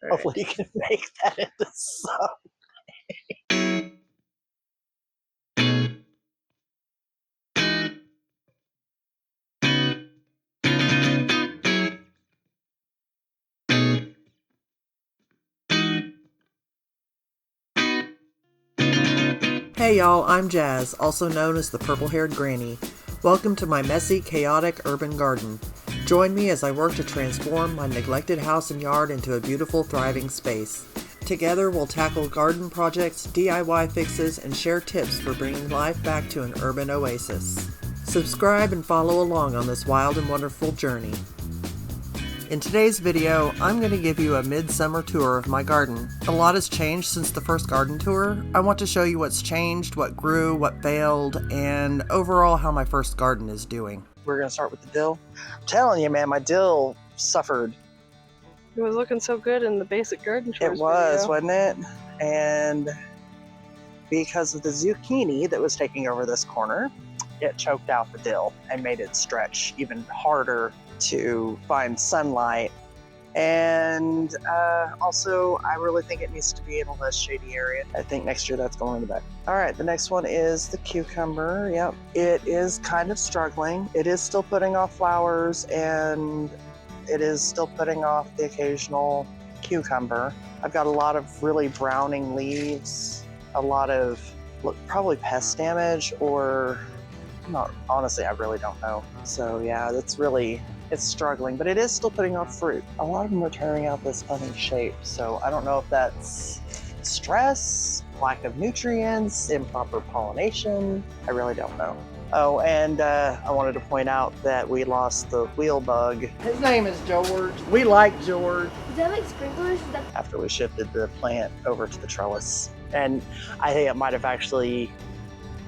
All Hopefully right. you can make that into some. Hey y'all, I'm Jazz, also known as the purple-haired granny. Welcome to my messy, chaotic urban garden. Join me as I work to transform my neglected house and yard into a beautiful, thriving space. Together, we'll tackle garden projects, DIY fixes, and share tips for bringing life back to an urban oasis. Subscribe and follow along on this wild and wonderful journey. In today's video, I'm going to give you a midsummer tour of my garden. A lot has changed since the first garden tour. I want to show you what's changed, what grew, what failed, and overall how my first garden is doing. We're going to start with the dill. I'm telling you, man, my dill suffered. It was looking so good in the basic garden chores It was, video. wasn't it? And because of the zucchini that was taking over this corner, it choked out the dill and made it stretch even harder to find sunlight. And also, I really think it needs to be in a less shady area. I think next year that's going in the back. All right, the next one is the cucumber. Yep, it is kind of struggling. It is still putting off flowers, and it is still putting off the occasional cucumber. I've got a lot of really browning leaves, a lot of probably pest damage, or not. Honestly, I really don't know. So yeah, it's struggling, but it is still putting off fruit. A lot of them are turning out this funny shape, so I don't know if that's stress, lack of nutrients, improper pollination. I really don't know. Oh, and I wanted to point out that we lost the wheel bug. His name is George. We like George. Is that like sprinklers? After we shifted the plant over to the trellis. And I think it might have actually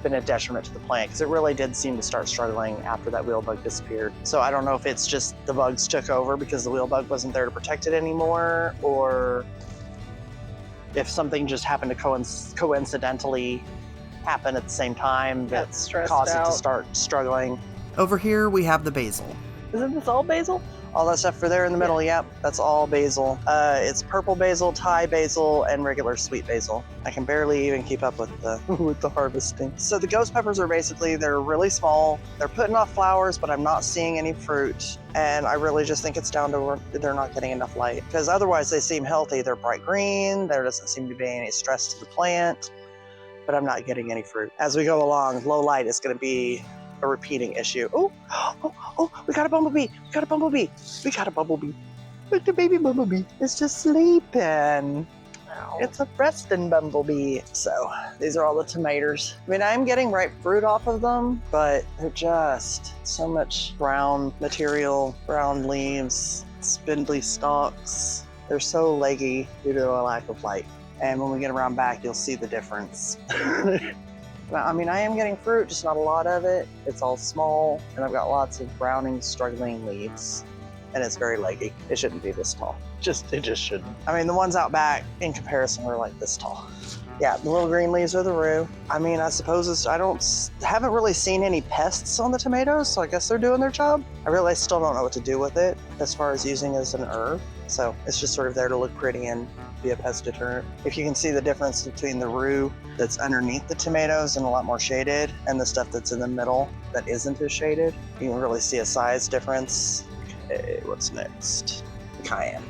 been a detriment to the plant because it really did seem to start struggling after that wheel bug disappeared. So I don't know if it's just the bugs took over because the wheel bug wasn't there to protect it anymore, or if something just happened to coincidentally happen at the same time that caused it to start struggling. Over here we have the basil. Isn't this all basil? All that stuff for there in the middle, yep, that's all basil. It's purple basil, Thai basil, and regular sweet basil. I can barely even keep up with the with the harvesting. So the ghost peppers are basically, they're really small. They're putting off flowers, but I'm not seeing any fruit. And I really just think it's down to they're not getting enough light. Because otherwise they seem healthy. They're bright green. There doesn't seem to be any stress to the plant, but I'm not getting any fruit. As we go along, low light is going to be a repeating issue. Oh, we got a bumblebee. We got a bumblebee. We got a bumblebee. Look, the baby bumblebee is just sleeping. Ow. It's a resting bumblebee. So these are all the tomatoes. I mean, I'm getting ripe fruit off of them, but they're just so much brown material, brown leaves, spindly stalks. They're so leggy due to a lack of light. And when we get around back, you'll see the difference. I mean, I am getting fruit, just not a lot of it. It's all small, and I've got lots of browning, struggling leaves, and it's very leggy. It shouldn't be this tall. It just shouldn't. I mean, the ones out back, in comparison, are like this tall. Yeah, the little green leaves are the rue. I mean, I suppose haven't really seen any pests on the tomatoes, so I guess they're doing their job. I really still don't know what to do with it as far as using it as an herb. So it's just sort of there to look pretty and be a pest deterrent. If you can see the difference between the rue that's underneath the tomatoes and a lot more shaded, and the stuff that's in the middle that isn't as shaded, you can really see a size difference. Okay, what's next? Cayenne.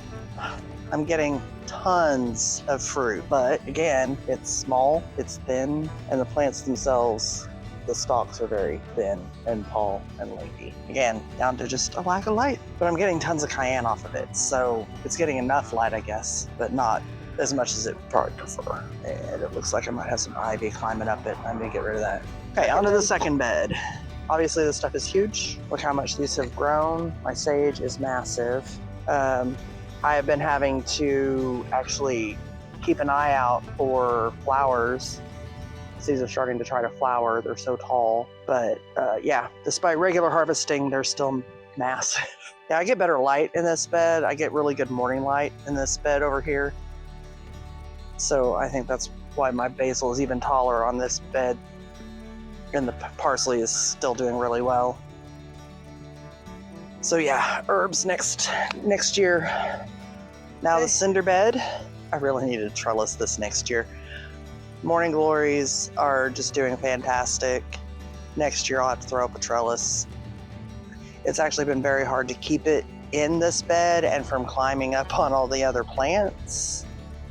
I'm getting tons of fruit, but again, it's small, it's thin, and the plants themselves, the stalks are very thin and tall and leggy. Again, down to just a lack of light. But I'm getting tons of cayenne off of it, so it's getting enough light, I guess, but not as much as it probably prefer. And it looks like I might have some ivy climbing up it. I'm gonna get rid of that. Okay, onto the second bed. Obviously this stuff is huge. Look how much these have grown. My sage is massive. I have been having to actually keep an eye out for flowers. These are starting to try to flower. They're so tall. But yeah, despite regular harvesting, they're still massive. Yeah, I get better light in this bed. I get really good morning light in this bed over here. So I think that's why my basil is even taller on this bed. And the parsley is still doing really well. So yeah, herbs next year. Now the cinder bed, I really need to trellis this next year. Morning glories are just doing fantastic. Next year I'll have to throw up a trellis. It's actually been very hard to keep it in this bed and from climbing up on all the other plants,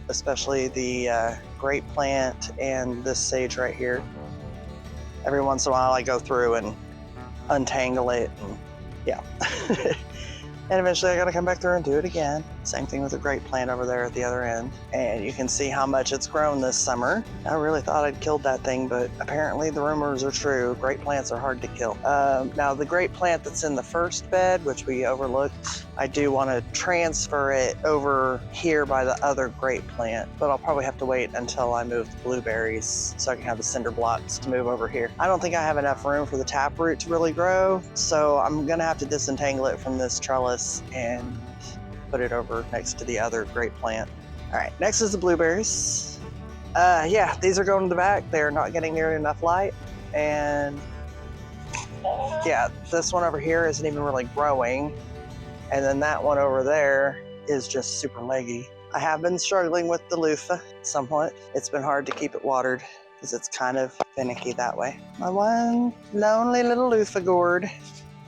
especially the grape plant and this sage right here. Every once in a while I go through and untangle it, and yeah. And eventually I gotta come back through and do it again. Same thing with the grape plant over there at the other end. And you can see how much it's grown this summer. I really thought I'd killed that thing, but apparently the rumors are true. Grape plants are hard to kill. Now the grape plant that's in the first bed, which we overlooked, I do want to transfer it over here by the other grape plant, but I'll probably have to wait until I move the blueberries so I can have the cinder blocks to move over here. I don't think I have enough room for the taproot to really grow, so I'm gonna have to disentangle it from this trellis and put it over next to the other grape plant. All right, next is the blueberries. Yeah, these are going to the back. They're not getting nearly enough light. And yeah, this one over here isn't even really growing. And then that one over there is just super leggy. I have been struggling with the loofah somewhat. It's been hard to keep it watered because it's kind of finicky that way. My one lonely little loofah gourd.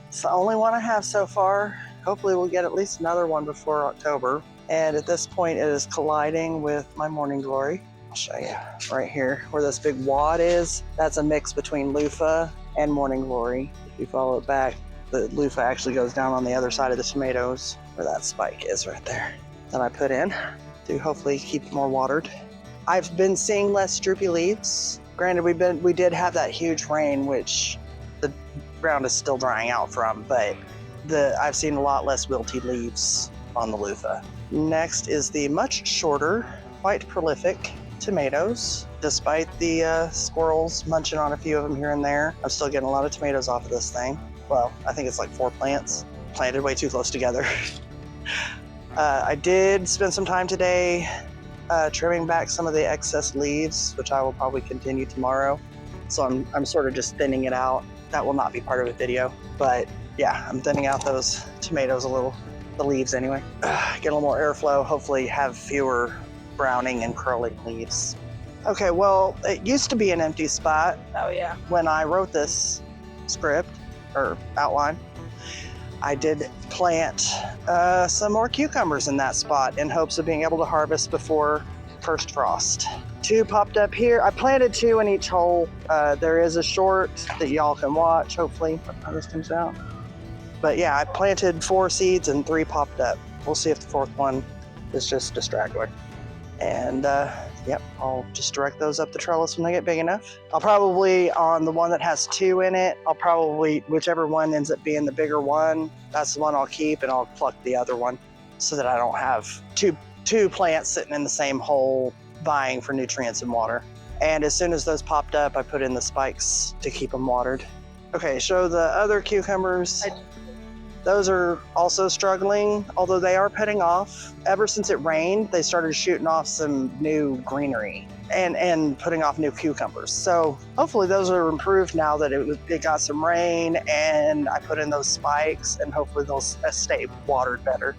It's the only one I have so far. Hopefully we'll get at least another one before October. And at this point it is colliding with my morning glory. I'll show you right here where this big wad is. That's a mix between loofah and morning glory. If you follow it back, the loofah actually goes down on the other side of the tomatoes where that spike is right there that I put in to hopefully keep it more watered. I've been seeing less droopy leaves. Granted, we did have that huge rain, which the ground is still drying out from, but I've seen a lot less wilted leaves on the loofah. Next is the much shorter, quite prolific tomatoes. Despite the squirrels munching on a few of them here and there, I'm still getting a lot of tomatoes off of this thing. Well, I think it's like 4 plants, planted way too close together. I did spend some time today trimming back some of the excess leaves, which I will probably continue tomorrow. So I'm sort of just thinning it out. That will not be part of a video, but yeah, I'm thinning out those tomatoes a little, the leaves anyway. Get a little more airflow, hopefully have fewer browning and curling leaves. Okay, well, it used to be an empty spot. Oh yeah. When I wrote this script or outline, I did plant some more cucumbers in that spot in hopes of being able to harvest before first frost. 2 popped up here. I planted 2 in each hole. There is a short that y'all can watch, hopefully, how this comes out. But yeah, I planted 4 seeds and 3 popped up. We'll see if the 4th one is just a straggler. And yep, I'll just direct those up the trellis when they get big enough. I'll probably, on the one that has 2 in it, I'll probably, whichever one ends up being the bigger one, that's the one I'll keep, and I'll pluck the other one so that I don't have two plants sitting in the same hole vying for nutrients and water. And as soon as those popped up, I put in the spikes to keep them watered. Okay, show the other cucumbers. Those are also struggling, although they are petting off. Ever since it rained, they started shooting off some new greenery and putting off new cucumbers. So hopefully those are improved now that it got some rain and I put in those spikes, and hopefully they'll stay watered better.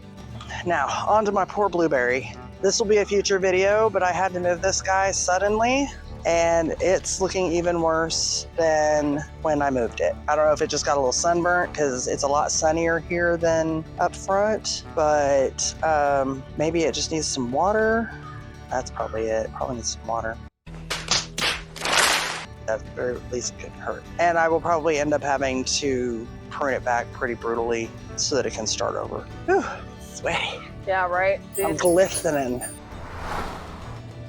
Now, on to my poor blueberry. This will be a future video, but I had to move this guy suddenly, and it's looking even worse than when I moved it. I don't know if it just got a little sunburnt because it's a lot sunnier here than up front, but maybe it just needs some water. That's probably it. Probably needs some water. That very least couldn't hurt. And I will probably end up having to prune it back pretty brutally so that it can start over. Whew, sweaty. Yeah, right. Dude. I'm glistening.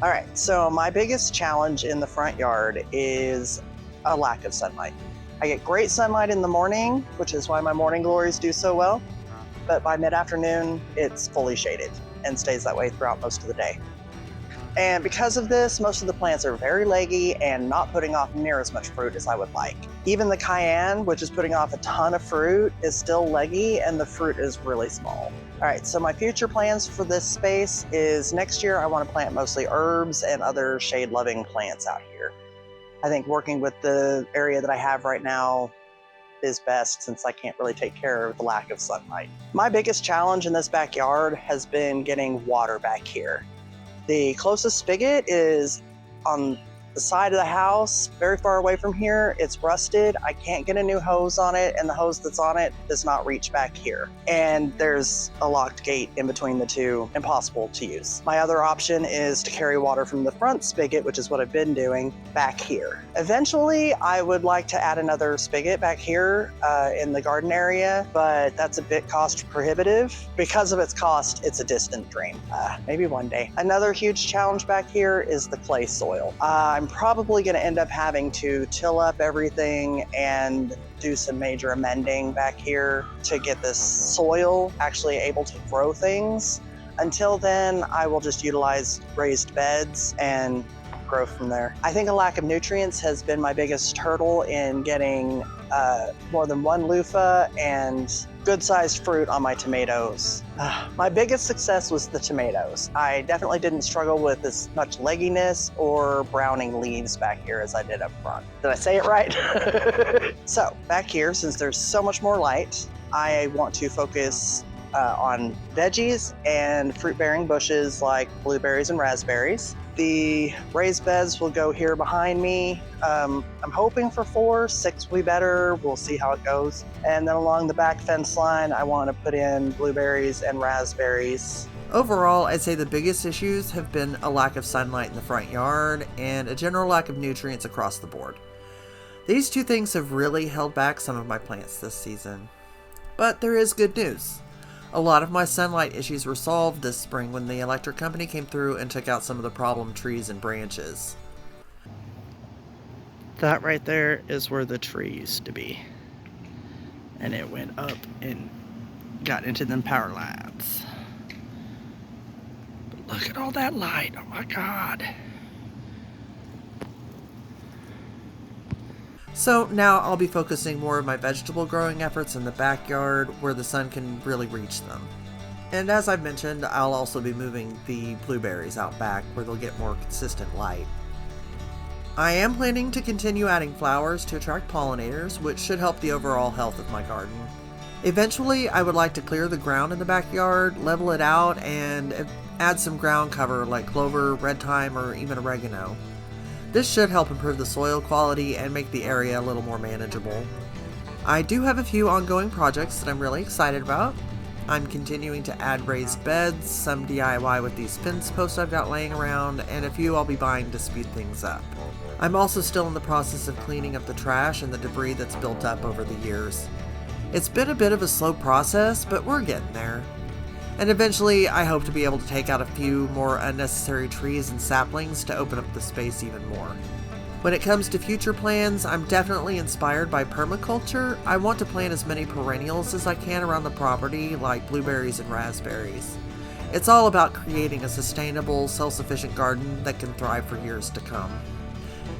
All right, so my biggest challenge in the front yard is a lack of sunlight. I get great sunlight in the morning, which is why my morning glories do so well, but by mid-afternoon, it's fully shaded and stays that way throughout most of the day. And because of this, most of the plants are very leggy and not putting off near as much fruit as I would like. Even the cayenne, which is putting off a ton of fruit, is still leggy and the fruit is really small. All right, so my future plans for this space is next year I want to plant mostly herbs and other shade-loving plants out here. I think working with the area that I have right now, is best since I can't really take care of the lack of sunlight. My biggest challenge in this backyard has been getting water back here. The closest spigot is on the side of the house, very far away from here. It's rusted. I can't get a new hose on it, and the hose that's on it does not reach back here. And there's a locked gate in between the two, impossible to use. My other option is to carry water from the front spigot, which is what I've been doing, back here. Eventually, I would like to add another spigot back here in the garden area, but that's a bit cost prohibitive. Because of its cost, it's a distant dream. Maybe one day. Another huge challenge back here is the clay soil. I'm probably going to end up having to till up everything and do some major amending back here to get this soil actually able to grow things. Until then, I will just utilize raised beds and grow from there. I think a lack of nutrients has been my biggest hurdle in getting more than one loofah and good-sized fruit on my tomatoes. My biggest success was the tomatoes. I definitely didn't struggle with as much legginess or browning leaves back here as I did up front. Did I say it right? So back here, since there's so much more light, I want to focus on veggies and fruit-bearing bushes like blueberries and raspberries. The raised beds will go here behind me. I'm hoping for 4, 6 will be better. We'll see how it goes. And then along the back fence line, I want to put in blueberries and raspberries. Overall, I'd say the biggest issues have been a lack of sunlight in the front yard and a general lack of nutrients across the board. These two things have really held back some of my plants this season. But there is good news. A lot of my sunlight issues were solved this spring when the electric company came through and took out some of the problem trees and branches. That right there is where the tree used to be. And it went up and got into them power lines. But look at all that light, oh my God. So now I'll be focusing more of my vegetable growing efforts in the backyard where the sun can really reach them. And as I've mentioned, I'll also be moving the blueberries out back where they'll get more consistent light. I am planning to continue adding flowers to attract pollinators, which should help the overall health of my garden. Eventually, I would like to clear the ground in the backyard, level it out, and add some ground cover like clover, red thyme, or even oregano. This should help improve the soil quality and make the area a little more manageable. I do have a few ongoing projects that I'm really excited about. I'm continuing to add raised beds, some DIY with these fence posts I've got laying around, and a few I'll be buying to speed things up. I'm also still in the process of cleaning up the trash and the debris that's built up over the years. It's been a bit of a slow process, but we're getting there. And eventually, I hope to be able to take out a few more unnecessary trees and saplings to open up the space even more. When it comes to future plans, I'm definitely inspired by permaculture. I want to plant as many perennials as I can around the property, like blueberries and raspberries. It's all about creating a sustainable, self-sufficient garden that can thrive for years to come.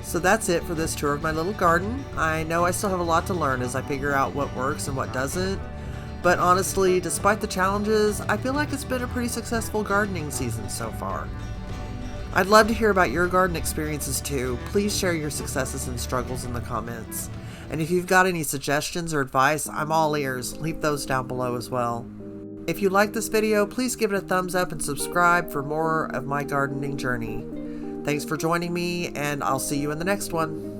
So that's it for this tour of my little garden. I know I still have a lot to learn as I figure out what works and what doesn't. But honestly, despite the challenges, I feel like it's been a pretty successful gardening season so far. I'd love to hear about your garden experiences too. Please share your successes and struggles in the comments. And if you've got any suggestions or advice, I'm all ears. Leave those down below as well. If you like this video, please give it a thumbs up and subscribe for more of my gardening journey. Thanks for joining me, and I'll see you in the next one.